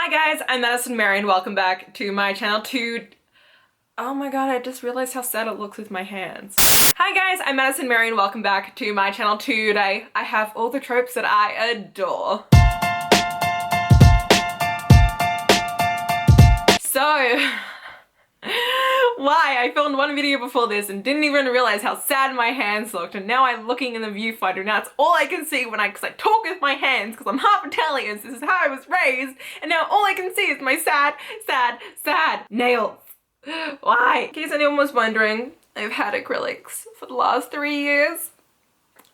Hi guys, I'm Madison Mary and welcome back to my channel Oh my god, I just realized how sad it looks with my hands. Hi guys, I'm Madison Mary and welcome back to my channel. Today I have all the tropes that I adore. So, why? I filmed one video before this and didn't even realize how sad my hands looked, and now I'm looking in the viewfinder and now it's all I can see because I talk with my hands because I'm half Italian, so this is how I was raised, and now all I can see is my sad nails. Why? In case anyone was wondering, I've had acrylics for the last 3 years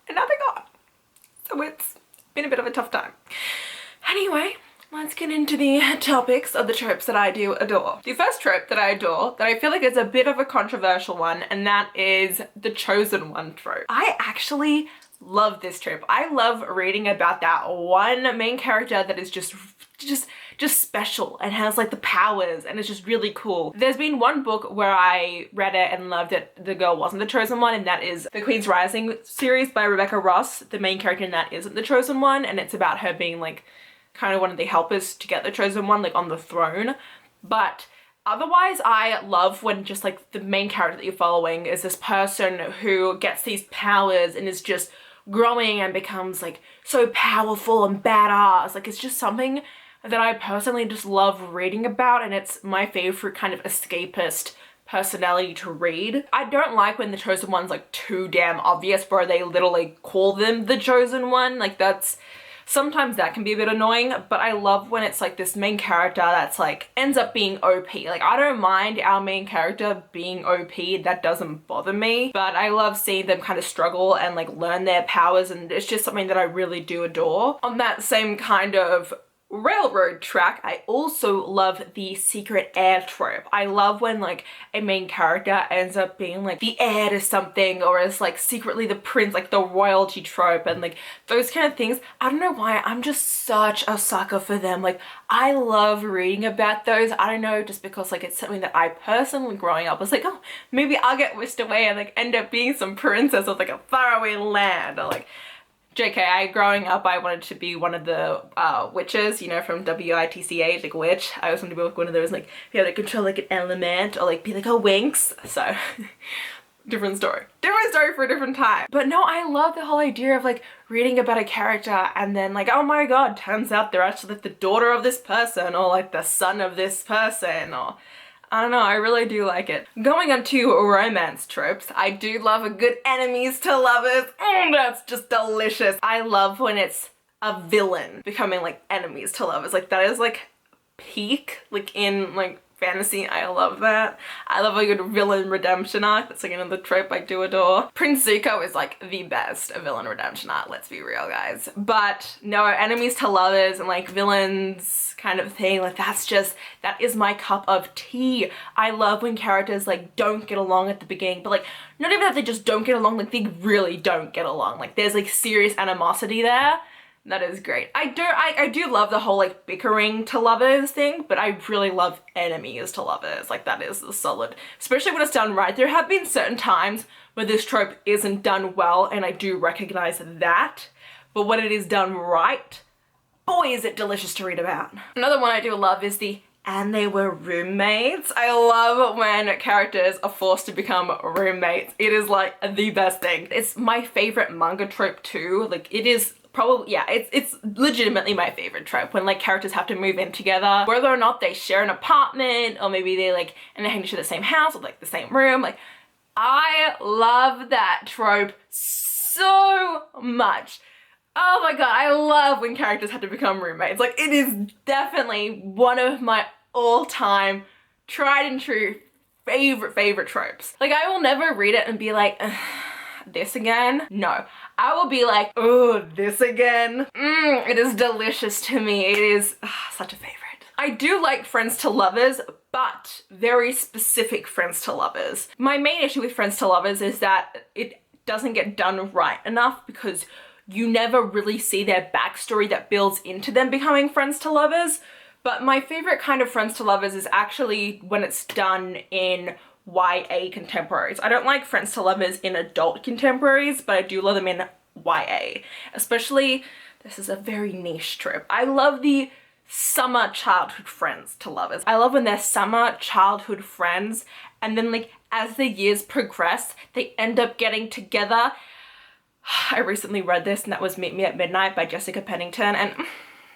and now they're gone. So it's been a bit of a tough time. Anyway, let's get into the topics of the tropes that I do adore. The first trope that I adore, that I feel like is a bit of a controversial one, and that is the chosen one trope. I actually love this trope. I love reading about that one main character that is just special and has like the powers and it's just really cool. There's been one book where I read it and loved it. The girl wasn't the chosen one, and that is the Queen's Rising series by Rebecca Ross. The main character in that isn't the chosen one, and it's about her being like kind of one of the helpers to get the chosen one, like on the throne. But otherwise, I love when just like the main character that you're following is this person who gets these powers and is just growing and becomes like so powerful and badass. Like it's just something that I personally just love reading about, and it's my favorite kind of escapist personality to read. I don't like when the chosen one's like too damn obvious, where they literally call them the chosen one. Like sometimes that can be a bit annoying, but I love when it's like this main character that's like ends up being OP. Like I don't mind our main character being OP, that doesn't bother me, but I love seeing them kind of struggle and like learn their powers, and it's just something that I really do adore. On that same kind of railroad track, I also love the secret heir trope. I love when like a main character ends up being like the heir to something, or is like secretly the prince, like the royalty trope, and like those kind of things. I don't know why, I'm just such a sucker for them. Like I love reading about those. I don't know, just because like it's something that I personally growing up was like, oh, maybe I'll get whisked away and like end up being some princess of like a faraway land, or like JK, growing up, I wanted to be one of the witches, you know, from WITCH, like witch. I always wanted to be like one of those, like, be able to control like an element, or like be like a Winx. So, different story. Different story for a different time. But no, I love the whole idea of like reading about a character and then like, oh my god, turns out they're actually like the daughter of this person, or like the son of this person, or I don't know, I really do like it. Going on to romance tropes, I do love a good enemies to lovers. That's just delicious. I love when it's a villain becoming like enemies to lovers. Like that is like peak, like in like fantasy. I love that. I love a good villain redemption arc. That's like another trope I do adore. Prince Zuko is like the best villain redemption arc, let's be real guys. But no, enemies to lovers and like villains kind of thing, like that is my cup of tea. I love when characters like don't get along at the beginning, but like not even that they just don't get along, like they really don't get along. Like there's like serious animosity there. That is great. I do love the whole like bickering to lovers thing, but I really love enemies to lovers. Like that is solid, especially when it's done right. There have been certain times where this trope isn't done well, and I do recognize that, but when it is done right, boy is it delicious to read about. Another one I do love is the "and they were roommates." I love when characters are forced to become roommates. It is like the best thing. It's my favorite manga trope too. Like it is probably, yeah, it's legitimately my favorite trope, when like characters have to move in together, whether or not they share an apartment, or maybe they like and they hang to the same house or like the same room. Like I love that trope so much. Oh my god, I love when characters have to become roommates. Like it is definitely one of my all-time tried and true favorite tropes. Like I will never read it and be like, this again? No. I will be like, oh, this again? It is delicious to me. It is such a favorite. I do like friends to lovers, but very specific friends to lovers. My main issue with friends to lovers is that it doesn't get done right enough, because you never really see their backstory that builds into them becoming friends to lovers. But my favorite kind of friends to lovers is actually when it's done in YA contemporaries. I don't like friends to lovers in adult contemporaries, but I do love them in YA. Especially, this is a very niche trope. I love the summer childhood friends to lovers. I love when they're summer childhood friends and then like as the years progress, they end up getting together. I recently read this and that was Meet Me at Midnight by Jessica Pennington, and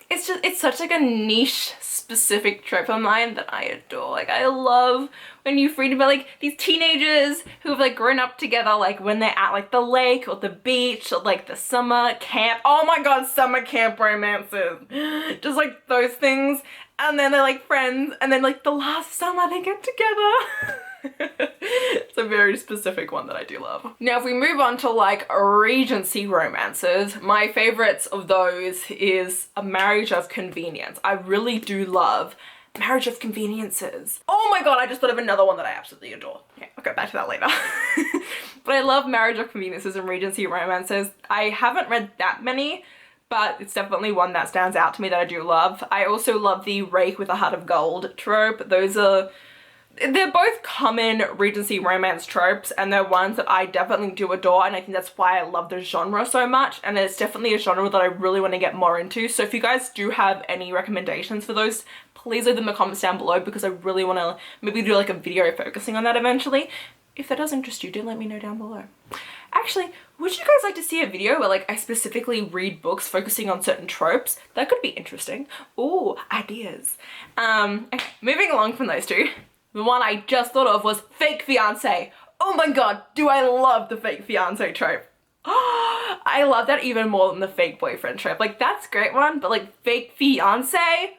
it's such like a niche specific trope of mine that I adore. Like I love when you read about like these teenagers who've like grown up together, like when they're at like the lake or the beach or like the summer camp. Oh my god, summer camp romances. Just like those things. And then they're like friends and then like the last summer they get together. It's a very specific one that I do love. Now if we move on to like Regency romances, my favorites of those is A Marriage of Convenience. I really do love Marriage of Conveniences. Oh my god, I just thought of another one that I absolutely adore. Okay, I'll go back to that later. But I love Marriage of Conveniences and Regency romances. I haven't read that many, but it's definitely one that stands out to me that I do love. I also love the Rake with a Heart of Gold trope. They're both common Regency romance tropes and they're ones that I definitely do adore, and I think that's why I love the genre so much, and it's definitely a genre that I really want to get more into. So if you guys do have any recommendations for those, please leave them in the comments down below because I really want to maybe do like a video focusing on that eventually. If that does interest you, do let me know down below. Actually, would you guys like to see a video where like I specifically read books focusing on certain tropes? That could be interesting. Ooh, ideas. Okay, moving along from those two. The one I just thought of was fake fiance. Oh my god, do I love the fake fiance trope. I love that even more than the fake boyfriend trope. Like that's a great one, but like fake fiance,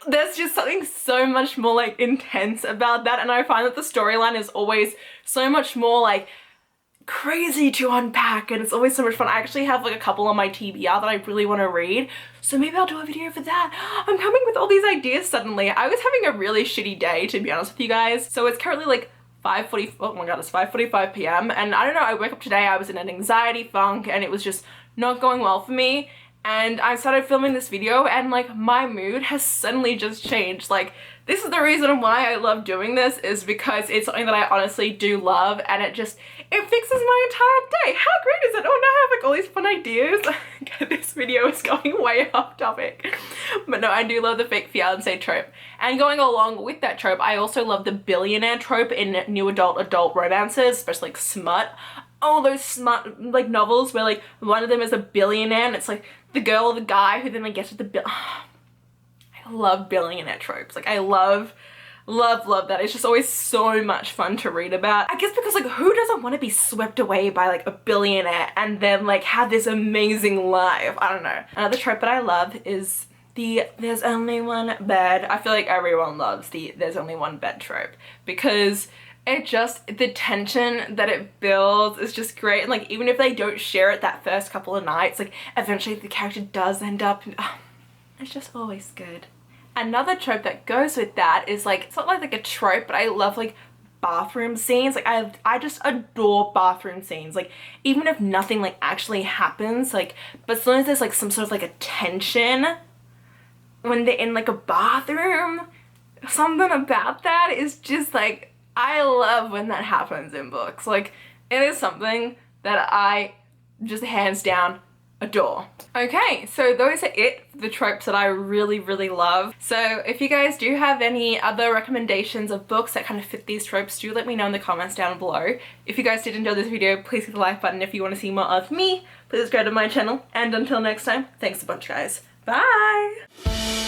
there's just something so much more like intense about that, and I find that the storyline is always so much more like crazy to unpack and it's always so much fun. I actually have like a couple on my TBR that I really want to read, so maybe I'll do a video for that. I'm coming with all these ideas suddenly. I was having a really shitty day, to be honest with you guys. So it's currently like 5:45 p.m. and I don't know, I woke up today, I was in an anxiety funk and it was just not going well for me, and I started filming this video and like my mood has suddenly just changed. Like this is the reason why I love doing this, is because it's something that I honestly do love and it fixes my entire day. How great is it? Oh, now I have like all these fun ideas. Okay, this video is going way off topic. But no, I do love the fake fiance trope. And going along with that trope, I also love the billionaire trope in new adult romances, especially like smut. All those smut like novels where like one of them is a billionaire and it's like the girl or the guy who then like gets with the bill. I love billionaire tropes. Like I love that. It's just always so much fun to read about. I guess because like who doesn't want to be swept away by like a billionaire and then like have this amazing life? I don't know. Another trope that I love is the there's only one bed. I feel like everyone loves the there's only one bed trope because the tension that it builds is just great, and like even if they don't share it that first couple of nights, like eventually the character does end up it's just always good. Another trope that goes with that is like, it's not like a trope, but I love like bathroom scenes. Like I just adore bathroom scenes. Like even if nothing like actually happens, like, but as long as there's like some sort of like a tension when they're in like a bathroom, something about that is just like, I love when that happens in books. Like it is something that I just hands down adore. Okay, so those are it, the tropes that I really love. So if you guys do have any other recommendations of books that kind of fit these tropes, do let me know in the comments down below. If you guys did enjoy this video, please hit the like button. If you want to see more of me, please subscribe to my channel, and until next time, thanks a bunch guys. Bye!